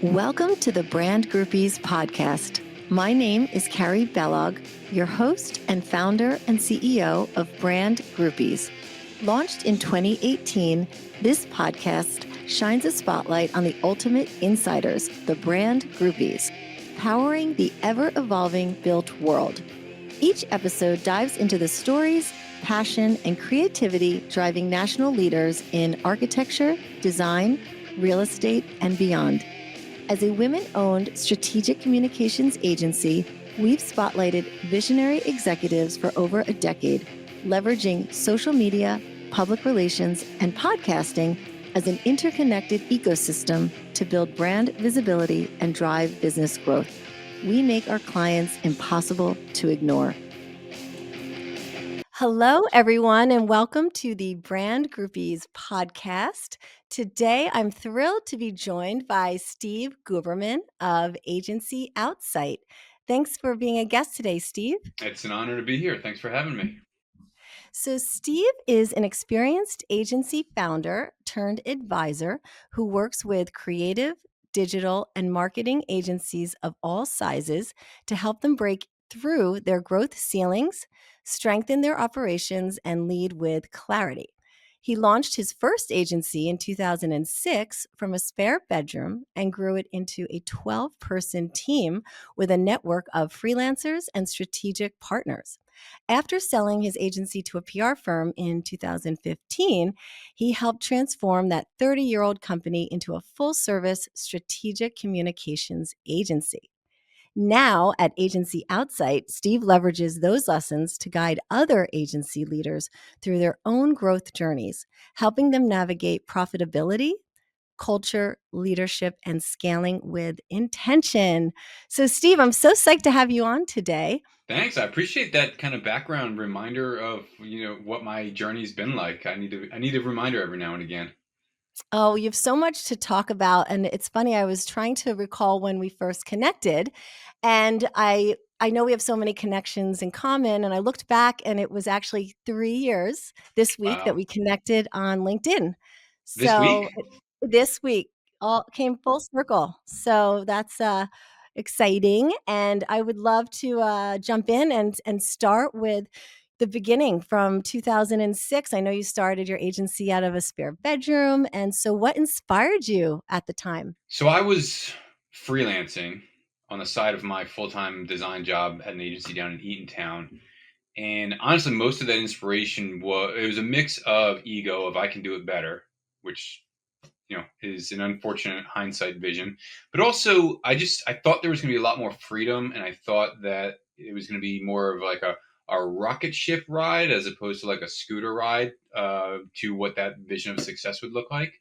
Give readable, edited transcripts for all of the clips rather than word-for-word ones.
Welcome to the Brand Groupies podcast. My name is Carrie Bellog, your host and founder and CEO of Brand Groupies. Launched in 2018, this podcast shines a spotlight on the ultimate insiders, the brand groupies, powering the ever-evolving built world. Each episode dives into the stories, passion, and creativity driving national leaders in architecture, design, real estate, and beyond. As a women-owned strategic communications agency, we've spotlighted visionary executives for over a decade, leveraging social media, public relations, and podcasting as an interconnected ecosystem to build brand visibility and drive business growth. We make our clients impossible to ignore. Hello, everyone, and welcome to the Brand Groupies podcast. Today, I'm thrilled to be joined by Steve Guberman of Agency Outsight. Thanks for being a guest today, Steve. It's an honor to be here. Thanks for having me. So Steve is an experienced agency founder turned advisor who works with creative, digital, and marketing agencies of all sizes to help them break through their growth ceilings, strengthen their operations, and lead with clarity. He launched his first agency in 2006 from a spare bedroom and grew it into a 12-person team with a network of freelancers and strategic partners. After selling his agency to a PR firm in 2015, he helped transform that 30-year-old company into a full-service strategic communications agency. Now, at Agency Outsight, Steve leverages those lessons to guide other agency leaders through their own growth journeys, helping them navigate profitability, culture, leadership, and scaling with intention. So, Steve, I'm so psyched to have you on today. Thanks. I appreciate that kind of background reminder of, what my journey's been like. I need a reminder every now and again. Oh, you have so much to talk about. And it's funny, I was trying to recall when we first connected, and I know we have so many connections in common. And I looked back, and it was actually 3 years this week that Wow. we connected on LinkedIn. This week? So this week all came full circle. So that's exciting. And I would love to jump in and start with the beginning from 2006. I know you started your agency out of a spare bedroom. And so what inspired you at the time? So I was freelancing on the side of my full-time design job at an agency down in Eatontown. And honestly, most of that inspiration was a mix of ego of I can do it better, which is an unfortunate hindsight vision. But also, I thought there was going to be a lot more freedom, and I thought that it was going to be more of like a rocket ship ride as opposed to like a scooter ride to what that vision of success would look like.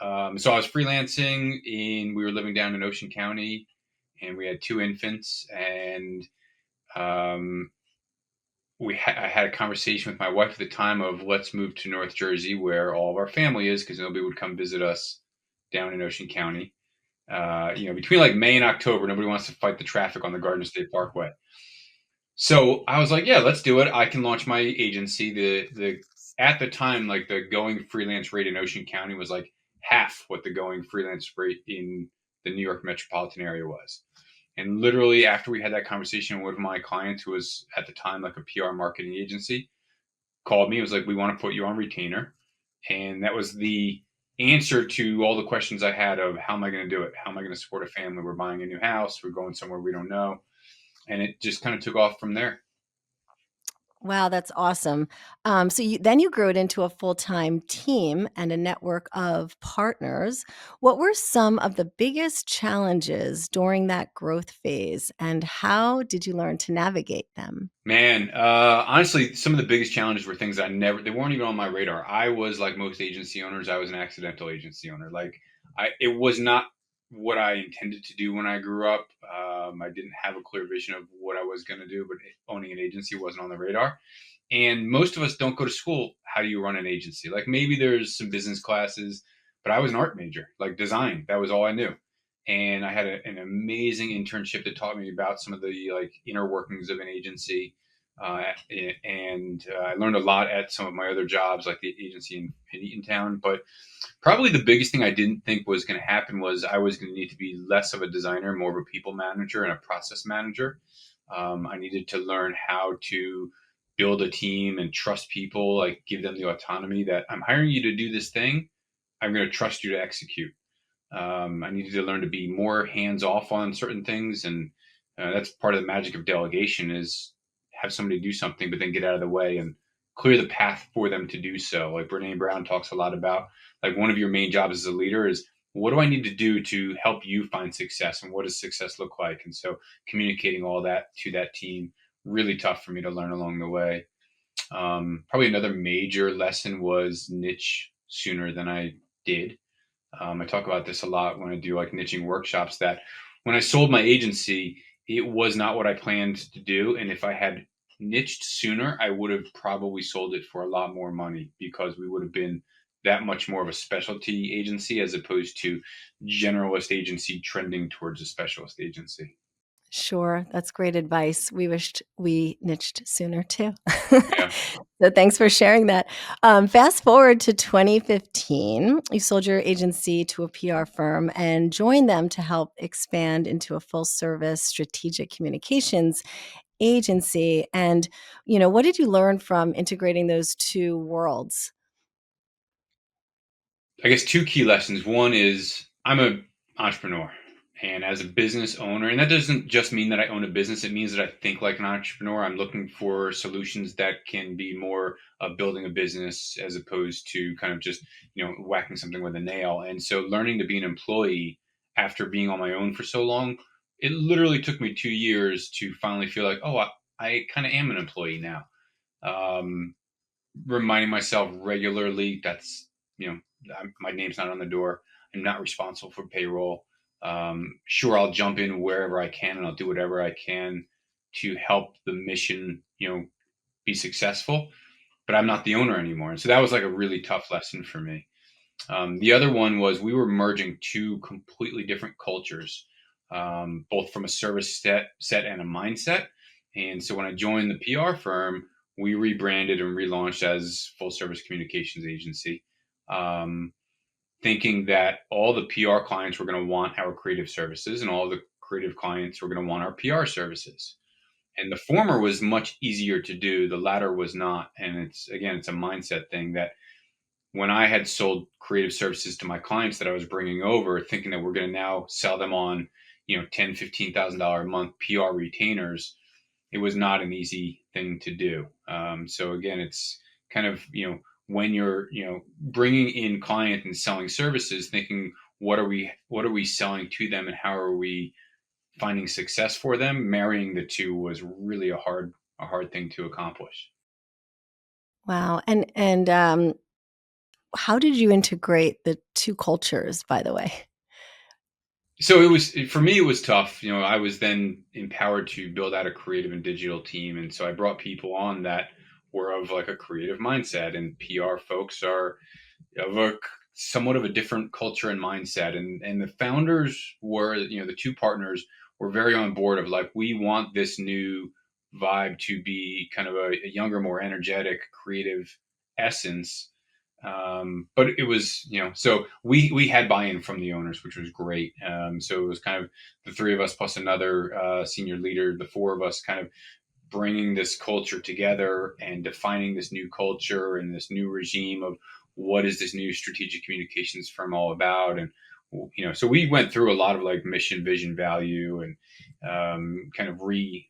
So I was freelancing, and we were living down in Ocean County, and we had 2 infants, and um, I had a conversation with my wife at the time of let's move to North Jersey where all of our family is because nobody would come visit us down in Ocean County. Between like May and October, nobody wants to fight the traffic on the Garden State Parkway. So I was like, yeah, let's do it. I can launch my agency. The at the time, like the going freelance rate in Ocean County was like half what the going freelance rate in the New York metropolitan area was. And literally after we had that conversation, one of my clients, who was at the time like a PR marketing agency, called me and was like, we want to put you on retainer. And that was the answer to all the questions I had of how am I going to do it? How am I going to support a family? We're buying a new house. We're going somewhere we don't know. And it just kind of took off from there. Wow, that's awesome. So then you grew it into a full-time team and a network of partners. What were some of the biggest challenges during that growth phase, and how did you learn to navigate them? Man, honestly, some of the biggest challenges were things they weren't even on my radar. I was like most agency owners, I was an accidental agency owner. It was not what I intended to do when I grew up. I didn't have a clear vision of what I was going to do, but owning an agency wasn't on the radar. And most of us don't go to school. How do you run an agency? Like maybe there's some business classes, but I was an art major, like design. That was all I knew. And I had an amazing internship that taught me about some of the like inner workings of an agency. Uh, and I learned a lot at some of my other jobs, like the agency in Eatontown. But probably the biggest thing I didn't think was going to happen was I was going to need to be less of a designer, more of a people manager and a process manager. I needed to learn how to build a team and trust people, like give them the autonomy that I'm hiring you to do this thing. I'm going to trust you to execute. I needed to learn to be more hands off on certain things, and that's part of the magic of delegation is have somebody do something, but then get out of the way and clear the path for them to do so. Like Brene Brown talks a lot about, like one of your main jobs as a leader is what do I need to do to help you find success, and what does success look like? And so communicating all that to that team really tough for me to learn along the way. Probably another major lesson was niche sooner than I did. I talk about this a lot when I do like niching workshops that when I sold my agency, it was not what I planned to do. And if I had niched sooner, I would have probably sold it for a lot more money because we would have been that much more of a specialty agency as opposed to generalist agency trending towards a specialist agency. Sure, that's great advice. We wished we niched sooner too. Yeah. So thanks for sharing that. Fast forward to 2015, you sold your agency to a PR firm and joined them to help expand into a full service strategic communications agency. And, what did you learn from integrating those two worlds? I guess two key lessons. One is I'm a entrepreneur, and as a business owner, and that doesn't just mean that I own a business. It means that I think like an entrepreneur. I'm looking for solutions that can be more of building a business as opposed to kind of just whacking something with a nail. And so learning to be an employee after being on my own for so long, it literally took me 2 years to finally feel like, oh, I kind of am an employee now. Um, Reminding myself regularly that's my name's not on the door. I'm not responsible for payroll. Sure, I'll jump in wherever I can and I'll do whatever I can to help the mission, be successful. But I'm not the owner anymore, and so that was like a really tough lesson for me. The other one was we were merging two completely different cultures, both from a service set and a mindset. And so when I joined the PR firm, we rebranded and relaunched as Full Service Communications Agency, um, thinking that all the PR clients were going to want our creative services and all the creative clients were going to want our PR services. And the former was much easier to do. The latter was not. And it's a mindset thing that when I had sold creative services to my clients that I was bringing over, thinking that we're going to now sell them on, $10,000, $15,000 a month PR retainers, it was not an easy thing to do. So again, it's kind of when you're bringing in client and selling services, thinking what are we selling to them and how are we finding success for them? Marrying the two was really a hard thing to accomplish. Wow. And how did you integrate the two cultures, by the way? So it was for me. It was tough. I was then empowered to build out a creative and digital team, and so I brought people on that were of like a creative mindset, and PR folks are of a somewhat of a different culture and mindset. And the founders were, the two partners were very on board of like we want this new vibe to be kind of a younger, more energetic, creative essence. But it was, so we had buy-in from the owners, which was great. So it was kind of the three of us plus another senior leader, the four of us kind of bringing this culture together and defining this new culture and this new regime of what is this new strategic communications firm all about. And so we went through a lot of like mission, vision, value, and kind of re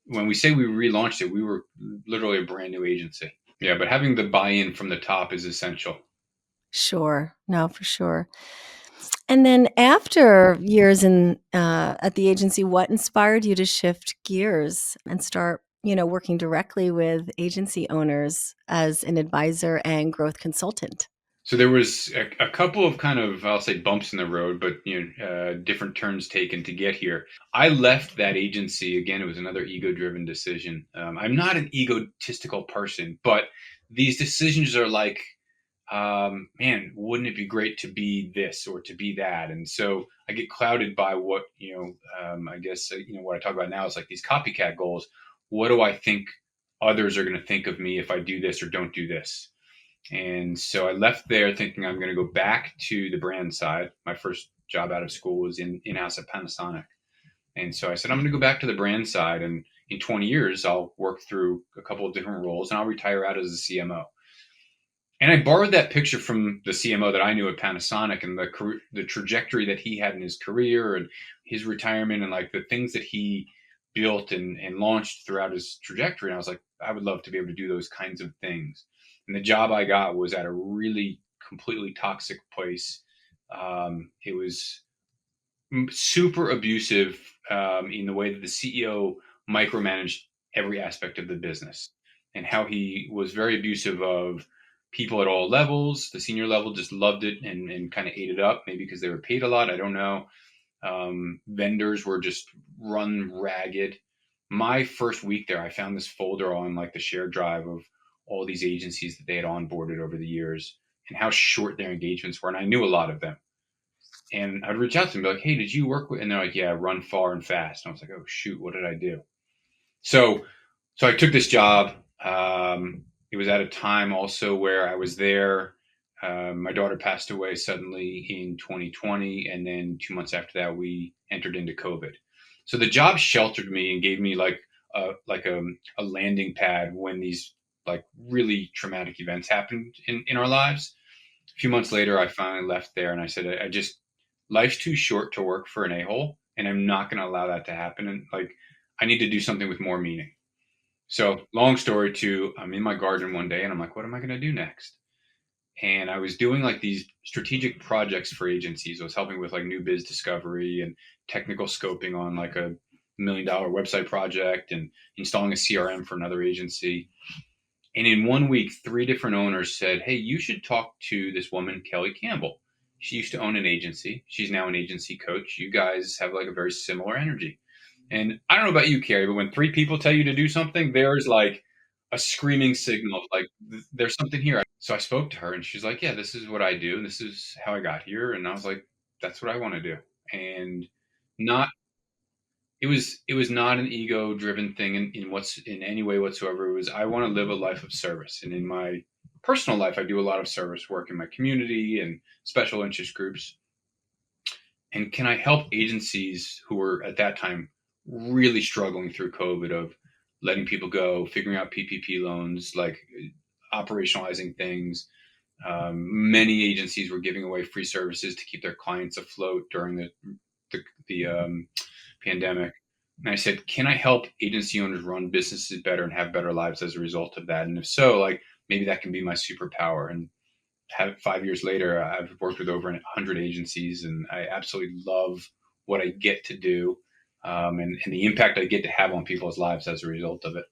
when we say we relaunched it, we were literally a brand new agency. Yeah, but having the buy-in from the top is essential. Sure. No, for sure. And then after years in at the agency, what inspired you to shift gears and start, working directly with agency owners as an advisor and growth consultant? So there was a couple of kind of, I'll say, bumps in the road, but different turns taken to get here. I left that agency again. It was another ego-driven decision. I'm not an egotistical person, but these decisions are like, man, wouldn't it be great to be this or to be that? And so I get clouded by what I guess what I talk about now is like these copycat goals. what do I think others are going to think of me if I do this or don't do this? And so I left there thinking I'm going to go back to the brand side. My first job out of school was in-house at Panasonic. And so I said, I'm going to go back to the brand side. And in 20 years, I'll work through a couple of different roles and I'll retire out as a CMO. And I borrowed that picture from the CMO that I knew at Panasonic and the trajectory that he had in his career and his retirement and like the things that he built and launched throughout his trajectory. And I was like, I would love to be able to do those kinds of things. And the job I got was at a really completely toxic place. It was super abusive in the way that the CEO micromanaged every aspect of the business and how he was very abusive of people at all levels. The senior level just loved it and kind of ate it up, maybe because they were paid a lot. I don't know. Vendors were just run ragged. My first week there, I found this folder on like the shared drive of all these agencies that they had onboarded over the years and how short their engagements were. And I knew a lot of them. And I'd reach out to them and be like, hey, did you work with? And they're like, yeah, run far and fast. And I was like, oh, shoot, what did I do? So, so I took this job. It was at a time also where I was there. My daughter passed away suddenly in 2020. And then 2 months after that, we entered into COVID. So the job sheltered me and gave me like a landing pad when these like really traumatic events happened in our lives. A few months later, I finally left there and I said, I just, life's too short to work for an a-hole and I'm not going to allow that to happen. And like, I need to do something with more meaning. So long story two, I'm in my garden one day and I'm like, what am I going to do next? And I was doing like these strategic projects for agencies. I was helping with like new biz discovery and technical scoping on like a $1 million website project and installing a CRM for another agency. And in 1 week, 3 different owners said, hey, you should talk to this woman, Kelly Campbell. She used to own an agency. She's now an agency coach. You guys have like a very similar energy. And I don't know about you, Carrie, but when 3 people tell you to do something, there's like a screaming signal of like, there's something here. So I spoke to her and she's like, yeah, this is what I do. And this is how I got here. And I was like, that's what I want to do. And not it was not an ego driven thing in any way whatsoever. It was I want to live a life of service. And in my personal life, I do a lot of service work in my community and special interest groups. And can I help agencies who were at that time really struggling through COVID of letting people go, figuring out PPP loans, like operationalizing things. Many agencies were giving away free services to keep their clients afloat during the pandemic. And I said, can I help agency owners run businesses better and have better lives as a result of that? And if so, like maybe that can be my superpower. And 5 years later, I've worked with over 100 agencies, and I absolutely love what I get to do, and the impact I get to have on people's lives as a result of it.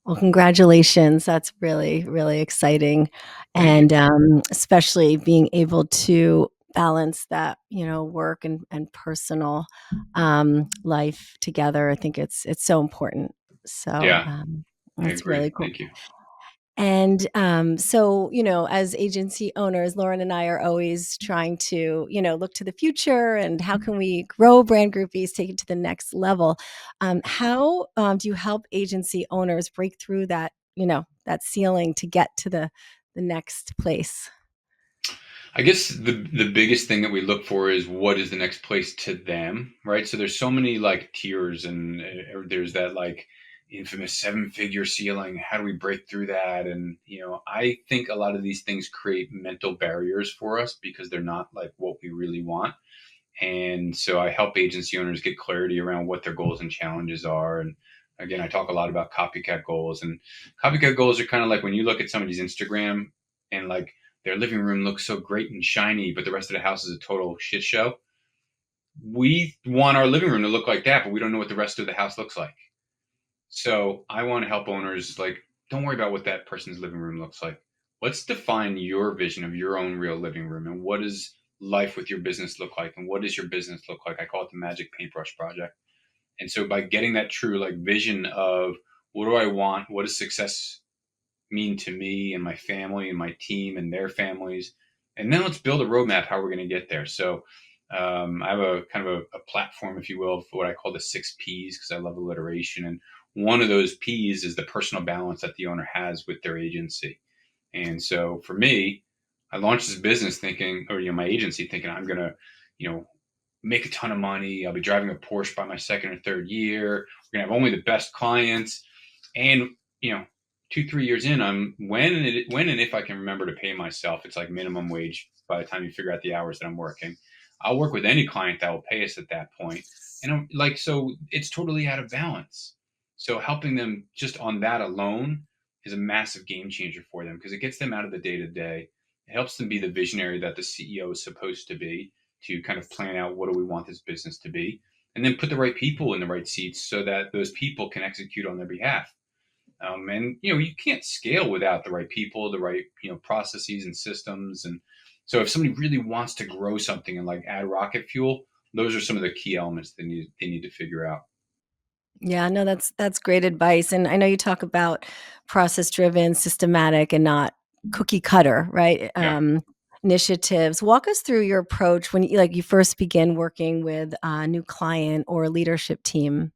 Well, congratulations. That's really, really exciting. Thank you. And especially being able to balance that, work and personal life together. I think it's so important. So Yeah, I that's agree. really cool. Thank you. And so, as agency owners, Lauren and I are always trying to, look to the future and how can we grow Brand Groupies, take it to the next level. How do you help agency owners break through that, that ceiling to get to the next place? I guess the biggest thing that we look for is what is the next place to them, right? So there's so many like tiers, and there's that like infamous 7-figure ceiling. How do we break through that? And I think a lot of these things create mental barriers for us because they're not like what we really want. And so I help agency owners get clarity around what their goals and challenges are. And again, I talk a lot about copycat goals. And copycat goals are kind of like when you look at somebody's Instagram and like their living room looks so great and shiny, but the rest of the house is a total shit show. We want our living room to look like that, but we don't know what the rest of the house looks like. So I want to help owners like, don't worry about what that person's living room looks like. Let's define your vision of your own real living room and what does life with your business look like and what does your business look like? I call it the magic paintbrush project. And so by getting that true like vision of what do I want? What does success mean to me and my family and my team and their families? And then let's build a roadmap how we're going to get there. So I have a kind of a platform, if you will, for what I call the 6 Ps because I love alliteration. And one of those P's is the personal balance that the owner has with their agency. And so for me, I launched this business thinking, or my agency thinking, I'm gonna, you know, make a ton of money. I'll be driving a Porsche by my second or third year. We're gonna have only the best clients. And 2-3 years in, I'm when and if I can remember to pay myself, it's like minimum wage by the time you figure out the hours that I'm working. I'll work with any client that will pay us at that point. And I'm like, so it's totally out of balance. So helping them just on that alone is a massive game changer for them because it gets them out of the day to day. It helps them be the visionary that the CEO is supposed to be to kind of plan out what do we want this business to be, and then put the right people in the right seats so that those people can execute on their behalf. And you can't scale without the right people, the right processes and systems. And so if somebody really wants to grow something and like add rocket fuel, those are some of the key elements they need to figure out. Yeah, no, that's great advice, and I know you talk about process-driven, systematic, and not cookie cutter, right? Yeah. Initiatives. Walk us through your approach when you first begin working with a new client or leadership team.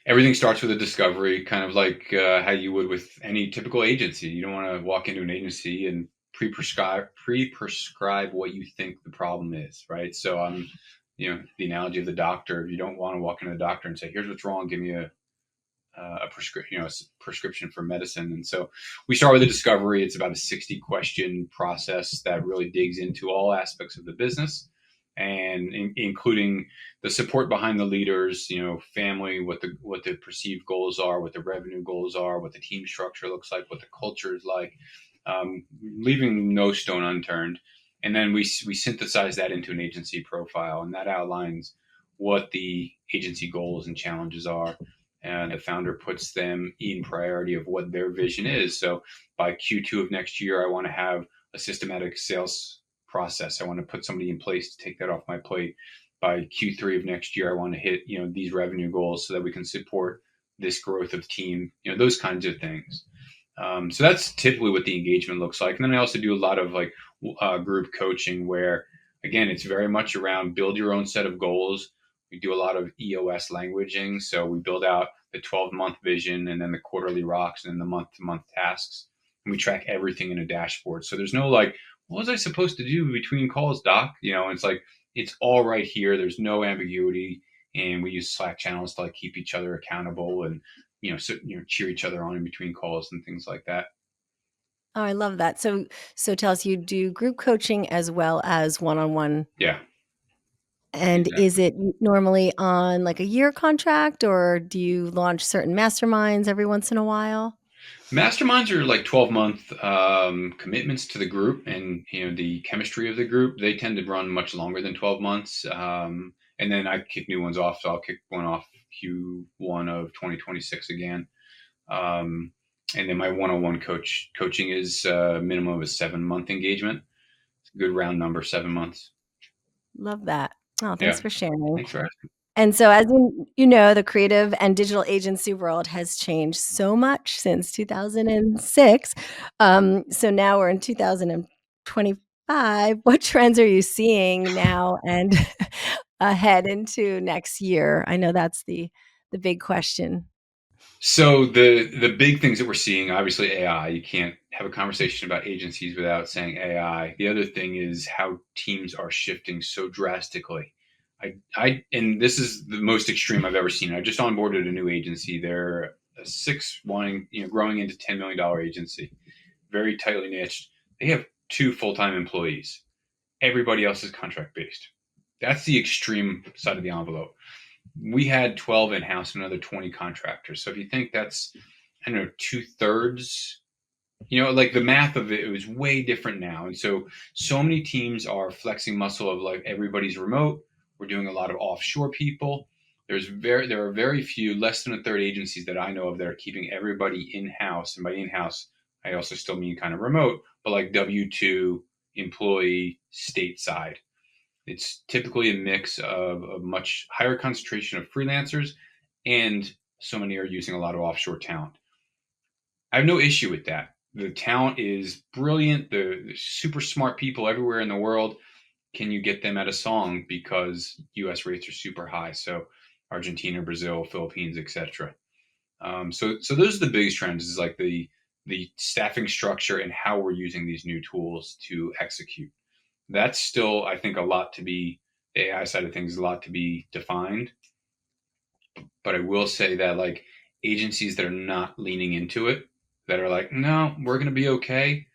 Everything starts with a discovery, kind of like how you would with any typical agency. You don't want to walk into an agency and pre-prescribe what you think the problem is, right? So the analogy of the doctor. You don't want to walk into the doctor and say, "Here's what's wrong. Give me a prescription, prescription for medicine." And so we start with a discovery. It's about a 60-question process that really digs into all aspects of the business, and including the support behind the leaders, family, what the perceived goals are, what the revenue goals are, what the team structure looks like, what the culture is like, leaving no stone unturned. And then we synthesize that into an agency profile, and that outlines what the agency goals and challenges are, and the founder puts them in priority of what their vision is. So by Q2 of next year, I want to have a systematic sales process. I want to put somebody in place to take that off my plate. By Q3 of next year, I want to hit these revenue goals so that we can support this growth of team. Those kinds of things. So that's typically what the engagement looks like. And then I also do a lot of like group coaching where, again, it's very much around build your own set of goals. We do a lot of EOS languaging. So we build out the 12-month vision and then the quarterly rocks and then the month-to-month tasks. And we track everything in a dashboard. So there's no like, what was I supposed to do between calls, Doc? It's like, it's all right here. There's no ambiguity. And we use Slack channels to like keep each other accountable and cheer each other on in between calls and things like that. Oh, I love that. So tell us, you do group coaching as well as one-on-one, Yeah, and is exactly. it normally on, like, a year contract, or do you launch certain masterminds every once in a while? Masterminds are like 12-month commitments to the group, and the chemistry of the group. They tend to run much longer than 12 months. And then I kick new ones off. So I'll kick one off Q1 of 2026 again. Um, and then my one-on-one coaching is a minimum of a 7-month engagement. It's a good round number, 7 months. Love that. Oh, thanks Yeah. for sharing. Thanks for asking. And so as you know, the creative and digital agency world has changed so much since 2006. So now we're in 2025. What trends are you seeing now and ahead into next year? I know that's the big question. So the big things that we're seeing, obviously AI. You can't have a conversation about agencies without saying AI. The other thing is how teams are shifting so drastically. And this is the most extreme I've ever seen. I just onboarded a new agency. They're a six wanting, growing into $10 million agency, very tightly niched. They have 2 full-time employees. Everybody else is contract based. That's the extreme side of the envelope. We had 12 in house and another 20 contractors. So if you think that's, I don't know, 2/3, like the math of it was way different now. And so many teams are flexing muscle of like everybody's remote. We're doing a lot of offshore people. There are very few, less than a third agencies that I know of that are keeping everybody in house. And by in house, I also still mean kind of remote, but like W-2 employee stateside. It's typically a mix of a much higher concentration of freelancers, and so many are using a lot of offshore talent. I have no issue with that. The talent is brilliant. The super smart people everywhere in the world. Can you get them at a song because U.S. rates are super high? So Argentina, Brazil, Philippines, etc. So those are the biggest trends, is like the staffing structure and how we're using these new tools to execute. That's still, I think, a lot to be, the AI side of things, a lot to be defined. But I will say that, like, agencies that are not leaning into it, that are like, no, we're going to be okay,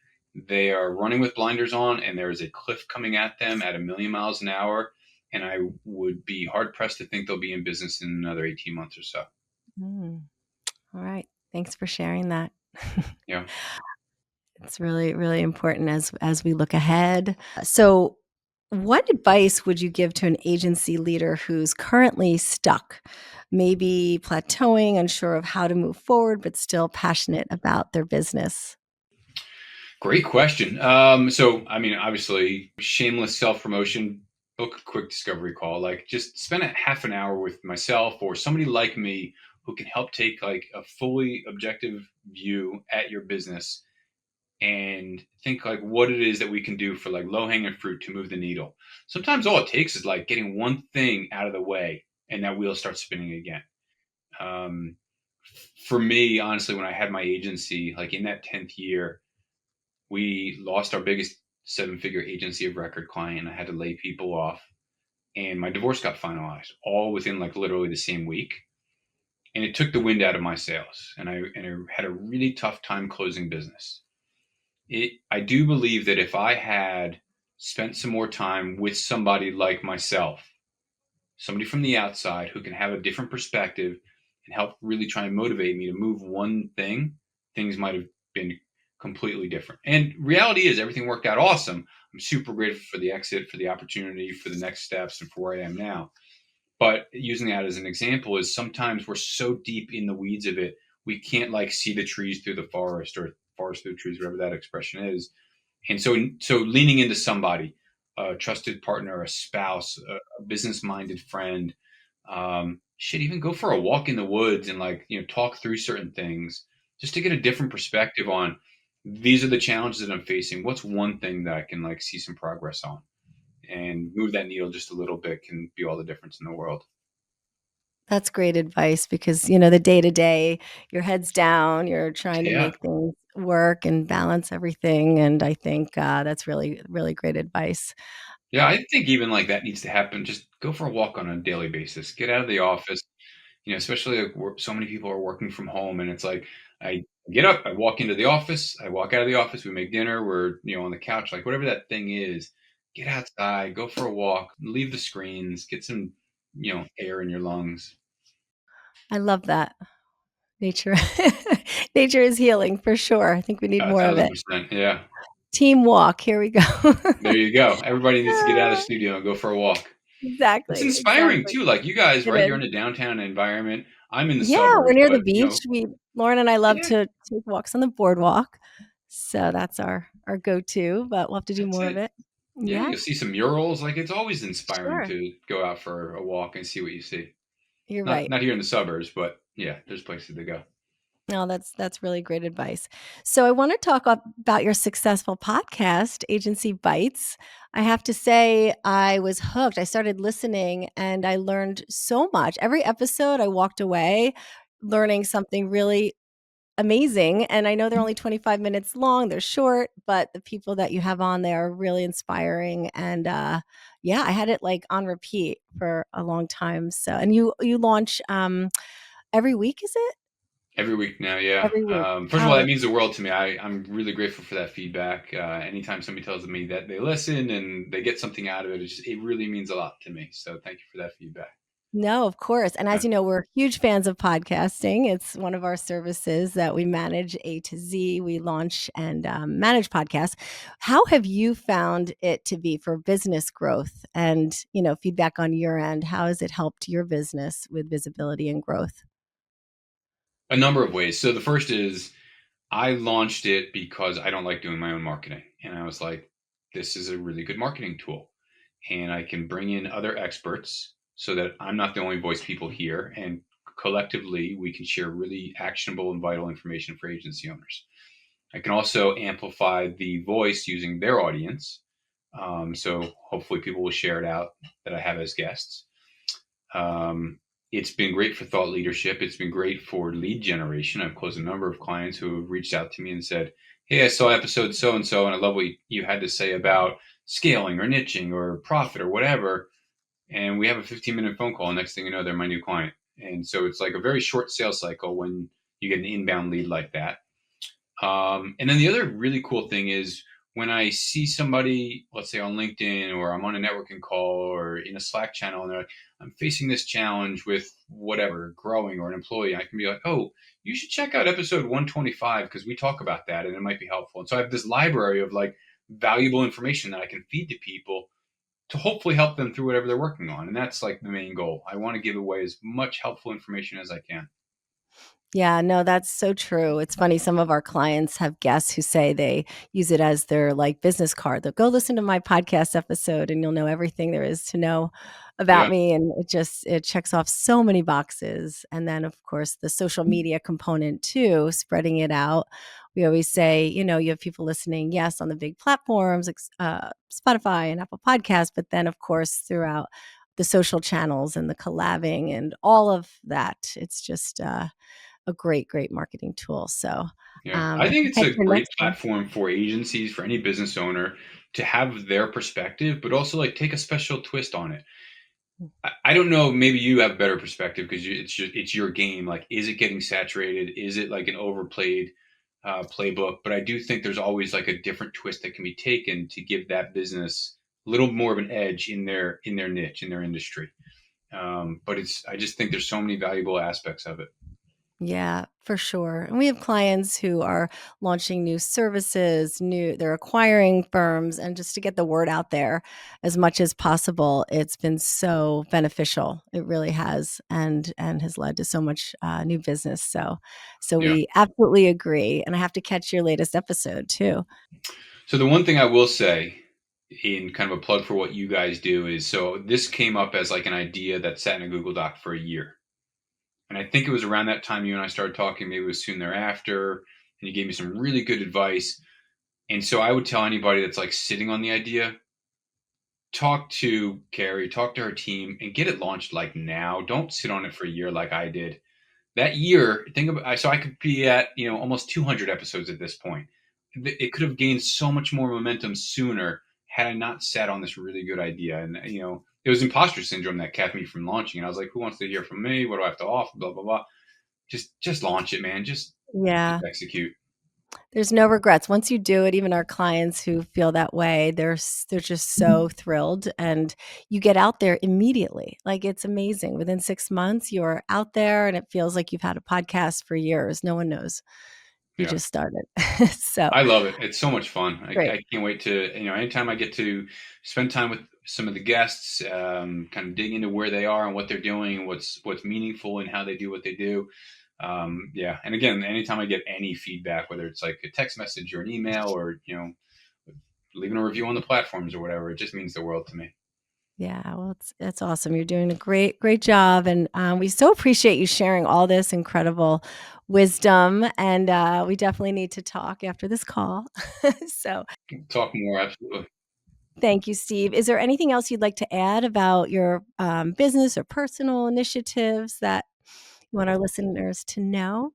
they are running with blinders on, and there is a cliff coming at them at a million miles an hour. And I would be hard pressed to think they'll be in business in another 18 months or so. Mm. All right. Thanks for sharing that. Yeah. It's really, really important as we look ahead. So, what advice would you give to an agency leader who's currently stuck, maybe plateauing, unsure of how to move forward, but still passionate about their business? Great question. So, I mean, obviously, shameless self promotion, book a quick discovery call. Like, just spend a half an hour with myself or somebody like me who can help take like a fully objective view at your business and think like what it is that we can do for like low hanging fruit to move the needle. Sometimes all it takes is like getting one thing out of the way, and that wheel starts spinning again. Um, for me, honestly, when I had my agency, like in that 10th year, we lost our biggest seven figure agency of record client. I had to lay people off, and my divorce got finalized all within like literally the same week. And it took the wind out of my sails, and I had a really tough time closing business. I do believe that if I had spent some more time with somebody like myself, somebody from the outside who can have a different perspective and help really try and motivate me to move one thing, things might have been completely different. And reality is, everything worked out awesome. I'm super grateful for the exit, for the opportunity, for the next steps, and for where I am now. But using that as an example, is sometimes we're so deep in the weeds of it, we can't like see the trees through the forest, or forest through the trees, whatever that expression is. And so leaning into somebody, a trusted partner, a spouse, a business minded friend, should even go for a walk in the woods and like, talk through certain things just to get a different perspective on, these are the challenges that I'm facing. What's one thing that I can like see some progress on, and move that needle just a little bit can be all the difference in the world. That's great advice because, the day to day, your head's down, you're trying to Yeah. make things work and balance everything. And I think that's really, really great advice. Yeah. I think even like that needs to happen. Just go for a walk on a daily basis, get out of the office, especially like so many people are working from home, and it's like I get up, I walk into the office, I walk out of the office, we make dinner, we're on the couch, like whatever that thing is. Get outside, go for a walk, leave the screens, get some air in your lungs. I love that. Nature nature is healing for sure. I think we need A more of thousand it. percent, yeah. Team walk, here we go. There you go. Everybody needs to get out of the studio and go for a walk. It's Exactly, inspiring exactly. too. Like you guys, It right? You're is. in a downtown environment. I'm in the Yeah, we're suburbs, near the but beach. Lauren and I love yeah, to take walks on the boardwalk. So that's our go-to, but we'll have to do that's more of it. it. Yeah, Yeah, you'll see some murals. Like it's always inspiring sure. to go out for a walk and see what you see. You're Not right. not here in the suburbs, but yeah, there's places to go. No, that's really great advice. So I want to talk about your successful podcast, Agency Bites. I have to say I was hooked. I started listening and I learned so much. Every episode I walked away learning something really amazing, and I know they're only 25 minutes long, they're short, but the people that you have on there are really inspiring, and, yeah, I had it, like, on repeat for a long time, so and you launch, every week, is it? Every week now, yeah. Every week. First of all, Oh, that that's means the world to me. I'm really grateful for that feedback. Anytime somebody tells me that they listen and they get something out of it, it really means a lot to me. So thank you for that feedback. no, of course, and Yeah. as you know, we're huge fans of podcasting. It's one of our services that we manage A to Z. We launch and, manage podcasts. How have you found it to be for business growth and, feedback on your end? How has it helped your business with visibility and growth? A number of ways. So the first is, I launched it because I don't like doing my own marketing. And I was like, this is a really good marketing tool. And I can bring in other experts so that I'm not the only voice people hear. And collectively, we can share really actionable and vital information for agency owners. I can also amplify the voice using their audience. So hopefully, people will share it out that I have as guests. Um, It's been great for thought leadership. It's been great for lead generation. I've closed a number of clients who have reached out to me and said, "Hey, I saw episode so and I love what you had to say about scaling or niching or profit or whatever." And we have a 15-minute phone call. Next thing you know, they're my new client. And so it's like a very short sales cycle when you get an inbound lead like that. And then the other really cool thing is when I see somebody, let's say on LinkedIn, or I'm on a networking call or in a Slack channel, and they're like, "I'm facing this challenge with whatever, growing or an employee," I can be like, "Oh, you should check out episode 125 because we talk about that and it might be helpful." And so I have this library of like valuable information that I can feed to people to hopefully help them through whatever they're working on. And that's like the main goal. I want to give away as much helpful information as I can. Yeah, no, that's so true. It's funny, some of our clients have guests who say they use it as their, like, business card. They'll go listen to my podcast episode and you'll know everything there is to know about Yeah. me, and it checks off so many boxes. And then, of course, the social media component too, spreading it out. We always say, you have people listening, yes, on the big platforms, Spotify and Apple Podcasts, but then, of course, throughout the social channels and the collabing and all of that. It's just, a great, great marketing tool. So, Yeah. I I think can it's catch a your great next one. platform for agencies, for any business owner to have their perspective, but also like take a special twist on it. I don't know. Maybe you have a better perspective because it's your game. Like, is it getting saturated? Is it like an overplayed playbook? But I do think there's always like a different twist that can be taken to give that business a little more of an edge in their niche, in their industry. But I just think there's so many valuable aspects of it. Yeah, for sure. And we have clients who are launching new services, they're acquiring firms, and just to get the word out there as much as possible, it's been so beneficial. It really has, and has led to so much new business. So Yeah. we absolutely agree. And I have to catch your latest episode too. So the one thing I will say in kind of a plug for what you guys do is, so this came up as like an idea that sat in a Google Doc for a year. And I think it was around that time you and I started talking, maybe it was soon thereafter, and you gave me some really good advice. And so I would tell anybody that's like sitting on the idea, talk to Carrie, talk to her team, and get it launched like now. Don't sit on it for a year like I did. That year, think about, so I could be at, almost 200 episodes at this point. It could have gained so much more momentum sooner had I not sat on this really good idea. And, it was imposter syndrome that kept me from launching. And I was like, who wants to hear from me? What do I have to offer? Blah, blah, blah. Just launch it, man. Just Yeah. execute. There's no regrets. Once you do it, even our clients who feel that way, they're just so thrilled, and you get out there immediately. Like, it's amazing. Within 6 months, you're out there and it feels like you've had a podcast for years. No one knows. You Yeah. just started. So, I love it. It's so much fun. great. I can't wait to, anytime I get to spend time with some of the guests, kind of dig into where they are and what they're doing, and what's meaningful and how they do what they do. Yeah. And again, anytime I get any feedback, whether it's like a text message or an email or, leaving a review on the platforms or whatever, it just means the world to me. Yeah, well, it's awesome. You're doing a great, great job, and we so appreciate you sharing all this incredible wisdom. And we definitely need to talk after this call. So, Talk more. Absolutely. thank you, Steve. Is there anything else you'd like to add about your business or personal initiatives that you want our listeners to know?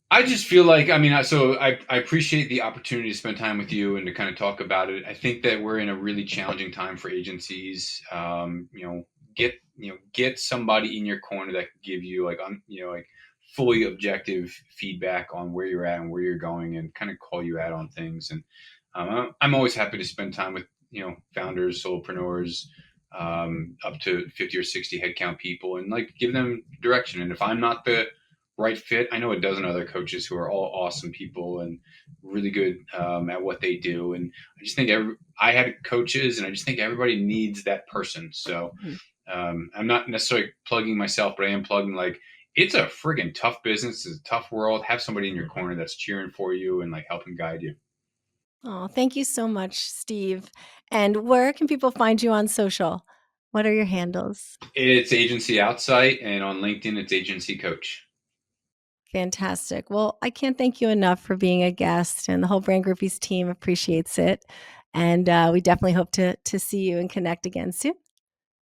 I just feel like, I mean, I appreciate the opportunity to spend time with you and to kind of talk about it. I think that we're in a really challenging time for agencies. Get somebody in your corner that can give you like fully objective feedback on where you're at and where you're going, and kind of call you out on things. And I'm always happy to spend time with founders, solopreneurs, up to 50 or 60 headcount people, and like give them direction. And if I'm not the right fit, I know a dozen other coaches who are all awesome people and really good at what they do. And I just think I had coaches, and I just think everybody needs that person. So Mhm. I'm not necessarily plugging myself, but I am plugging, like, it's a friggin' tough business. It's a tough world. Have somebody in your corner that's cheering for you and like helping guide you. Oh, thank you so much, Steve. And where can people find you on social? What are your handles? It's Agency Outsight, and on LinkedIn, it's Agency Coach. Fantastic. Well, I can't thank you enough for being a guest, and the whole Brand Groupies team appreciates it. And we definitely hope to see you and connect again soon.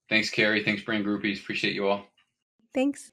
Thanks, Carrie. Thanks, Brand Groupies. Appreciate you all. Thanks.